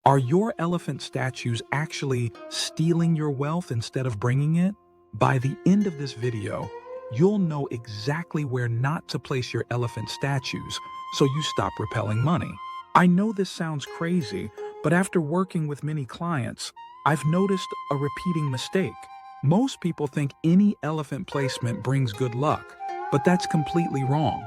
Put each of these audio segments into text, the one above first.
Are your elephant statues actually stealing your wealth instead of bringing it? By the end of this video, you'll know exactly where not to place your elephant statues so you stop repelling money. I know this sounds crazy, but after working with many clients, I've noticed a repeating mistake. Most people think any elephant placement brings good luck, but that's completely wrong.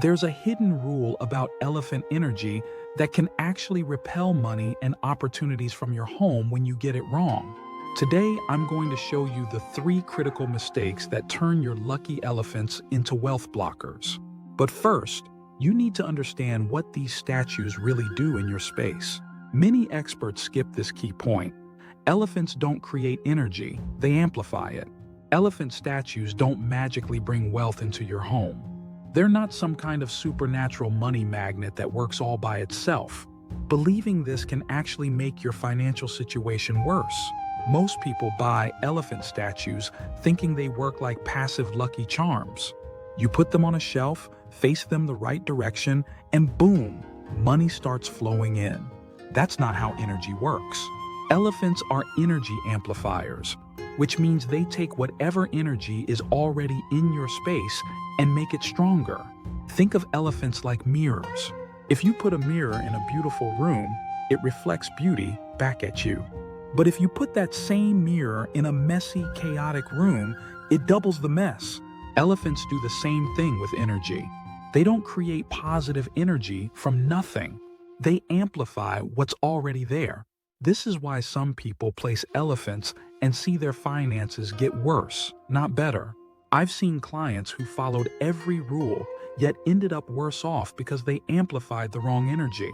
There's a hidden rule about elephant energy that can actually repel money and opportunities from your home when you get it wrong. Today, I'm going to show you the 3 critical mistakes that turn your lucky elephants into wealth blockers. But first, you need to understand what these statues really do in your space. Many experts skip this key point. Elephants don't create energy, they amplify it. Elephant statues don't magically bring wealth into your home. They're not some kind of supernatural money magnet that works all by itself. Believing this can actually make your financial situation worse. Most people buy elephant statues thinking they work like passive lucky charms. You put them on a shelf, face them the right direction, and boom, money starts flowing in. That's not how energy works. Elephants are energy amplifiers, which means they take whatever energy is already in your space and make it stronger. Think of elephants like mirrors. If you put a mirror in a beautiful room, it reflects beauty back at you. But if you put that same mirror in a messy, chaotic room, it doubles the mess. Elephants do the same thing with energy. They don't create positive energy from nothing. They amplify what's already there. This is why some people place elephants and see their finances get worse, not better. I've seen clients who followed every rule, yet ended up worse off because they amplified the wrong energy.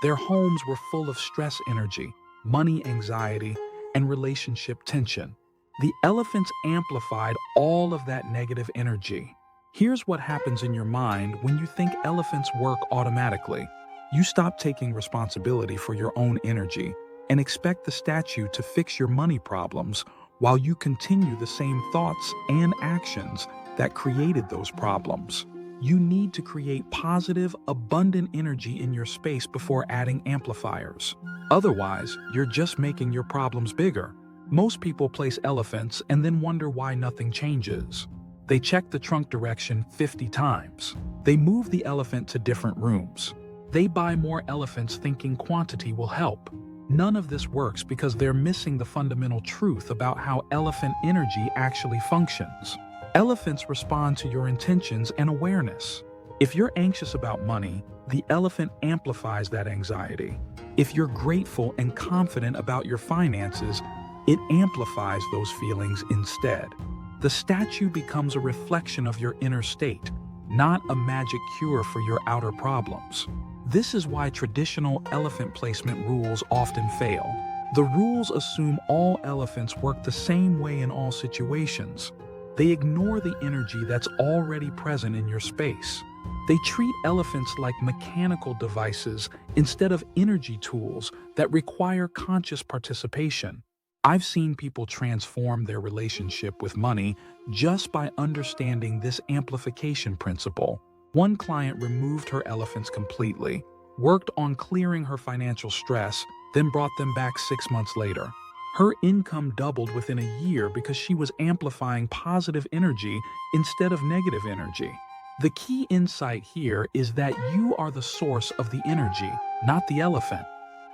Their homes were full of stress energy, money anxiety, and relationship tension. The elephants amplified all of that negative energy. Here's what happens in your mind when you think elephants work automatically. You stop taking responsibility for your own energy and expect the statue to fix your money problems while you continue the same thoughts and actions that created those problems. You need to create positive, abundant energy in your space before adding amplifiers. Otherwise, you're just making your problems bigger. Most people place elephants and then wonder why nothing changes. They check the trunk direction 50 times. They move the elephant to different rooms. They buy more elephants thinking quantity will help. None of this works because they're missing the fundamental truth about how elephant energy actually functions. Elephants respond to your intentions and awareness. If you're anxious about money, the elephant amplifies that anxiety. If you're grateful and confident about your finances, it amplifies those feelings instead. The statue becomes a reflection of your inner state, not a magic cure for your outer problems. This is why traditional elephant placement rules often fail. The rules assume all elephants work the same way in all situations. They ignore the energy that's already present in your space. They treat elephants like mechanical devices instead of energy tools that require conscious participation. I've seen people transform their relationship with money just by understanding this amplification principle. One client removed her elephants completely, worked on clearing her financial stress, then brought them back 6 months later. Her income doubled within a year because she was amplifying positive energy instead of negative energy. The key insight here is that you are the source of the energy, not the elephant.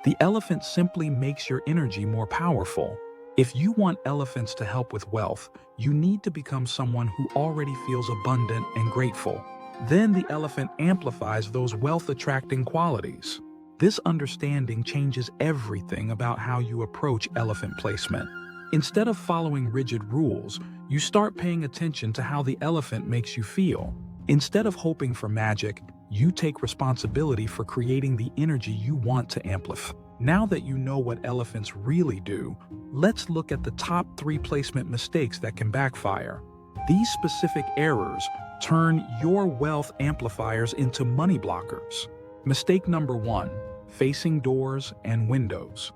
The elephant simply makes your energy more powerful. If you want elephants to help with wealth, you need to become someone who already feels abundant and grateful. Then the elephant amplifies those wealth-attracting qualities. This understanding changes everything about how you approach elephant placement. Instead of following rigid rules, you start paying attention to how the elephant makes you feel. Instead of hoping for magic, you take responsibility for creating the energy you want to amplify. Now that you know what elephants really do, let's look at the top 3 placement mistakes that can backfire. These specific errors turn your wealth amplifiers into money blockers. Mistake number 1, facing doors and windows.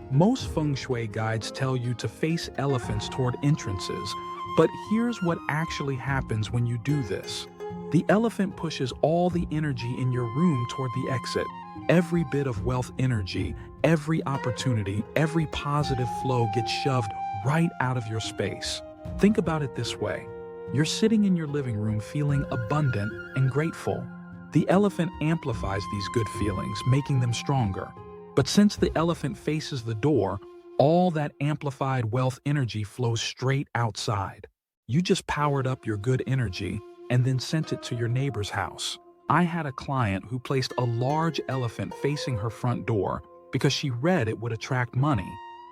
Most Feng Shui guides tell you to face elephants toward entrances, but here's what actually happens when you do this. The elephant pushes all the energy in your room toward the exit. Every bit of wealth energy, every opportunity, every positive flow gets shoved right out of your space. Think about it this way. You're sitting in your living room feeling abundant and grateful. The elephant amplifies these good feelings, making them stronger. But since the elephant faces the door, all that amplified wealth energy flows straight outside. You just powered up your good energy and then sent it to your neighbor's house. I had a client who placed a large elephant facing her front door because she read it would attract money.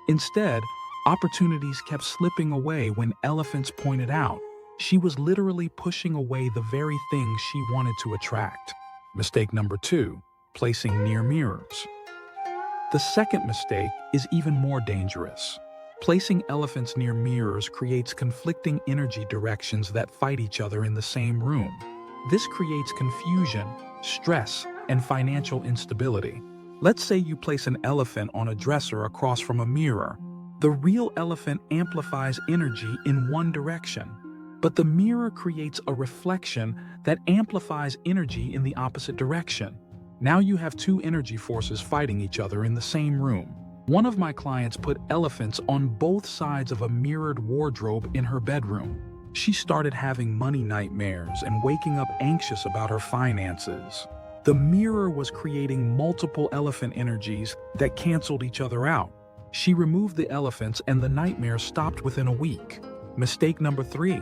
Instead, opportunities kept slipping away when elephants pointed out. She was literally pushing away the very things she wanted to attract. Mistake number 2, placing near mirrors. The second mistake is even more dangerous. Placing elephants near mirrors creates conflicting energy directions that fight each other in the same room. This creates confusion, stress, and financial instability. Let's say you place an elephant on a dresser across from a mirror. The real elephant amplifies energy in one direction, but the mirror creates a reflection that amplifies energy in the opposite direction. Now you have two energy forces fighting each other in the same room. One of my clients put elephants on both sides of a mirrored wardrobe in her bedroom. She started having money nightmares and waking up anxious about her finances. The mirror was creating multiple elephant energies that canceled each other out. She removed the elephants and the nightmares stopped within a week. Mistake number 3,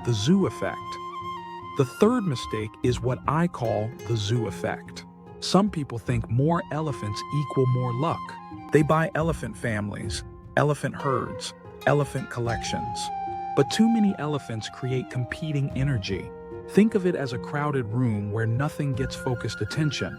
the zoo effect. The third mistake is what I call the zoo effect. Some people think more elephants equal more luck. They buy elephant families, elephant herds, elephant collections. But too many elephants create competing energy. Think of it as a crowded room where nothing gets focused attention.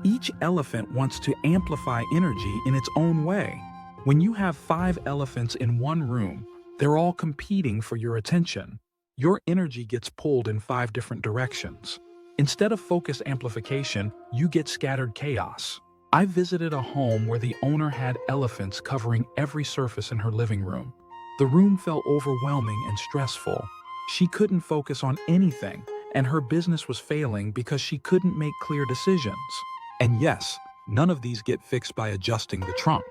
Each elephant wants to amplify energy in its own way. When you have 5 elephants in one room, they're all competing for your attention. Your energy gets pulled in 5 different directions. Instead of focused amplification, you get scattered chaos. I visited a home where the owner had elephants covering every surface in her living room. The room felt overwhelming and stressful. She couldn't focus on anything, and her business was failing because she couldn't make clear decisions. And yes, none of these get fixed by adjusting the trunk.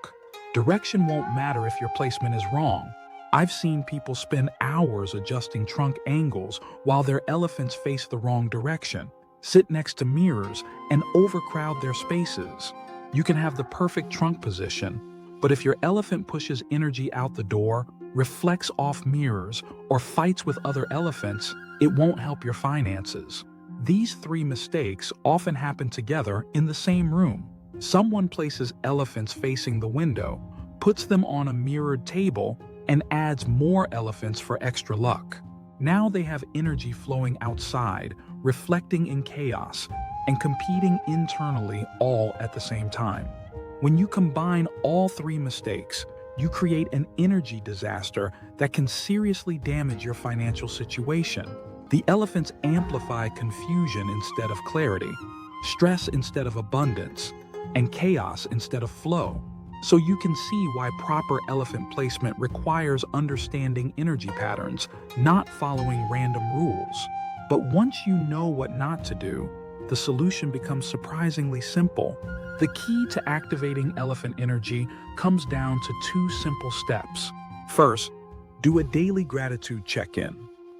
Direction won't matter if your placement is wrong. I've seen people spend hours adjusting trunk angles while their elephants face the wrong direction, sit next to mirrors, and overcrowd their spaces. You can have the perfect trunk position, but if your elephant pushes energy out the door, reflects off mirrors, or fights with other elephants, it won't help your finances. These 3 mistakes often happen together in the same room. Someone places elephants facing the window, puts them on a mirrored table, and adds more elephants for extra luck. Now they have energy flowing outside, reflecting in chaos, and competing internally all at the same time. When you combine all 3 mistakes, you create an energy disaster that can seriously damage your financial situation. The elephants amplify confusion instead of clarity, stress instead of abundance, and chaos instead of flow. So you can see why proper elephant placement requires understanding energy patterns, not following random rules. But once you know what not to do, the solution becomes surprisingly simple. The key to activating elephant energy comes down to 2 simple steps. First, do a daily gratitude check-in.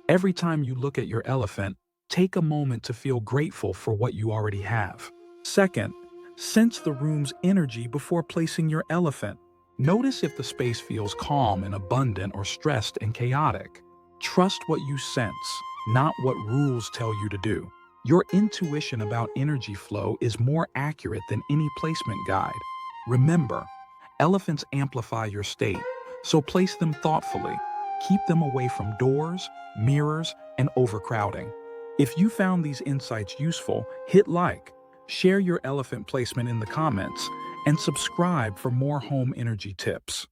Every time you look at your elephant, take a moment to feel grateful for what you already have. Second, sense the room's energy before placing your elephant. Notice if the space feels calm and abundant or stressed and chaotic. Trust what you sense, not what rules tell you to do. Your intuition about energy flow is more accurate than any placement guide. Remember, elephants amplify your state, so place them thoughtfully. Keep them away from doors, mirrors, and overcrowding. If you found these insights useful, hit like, share your elephant placement in the comments, and subscribe for more home energy tips.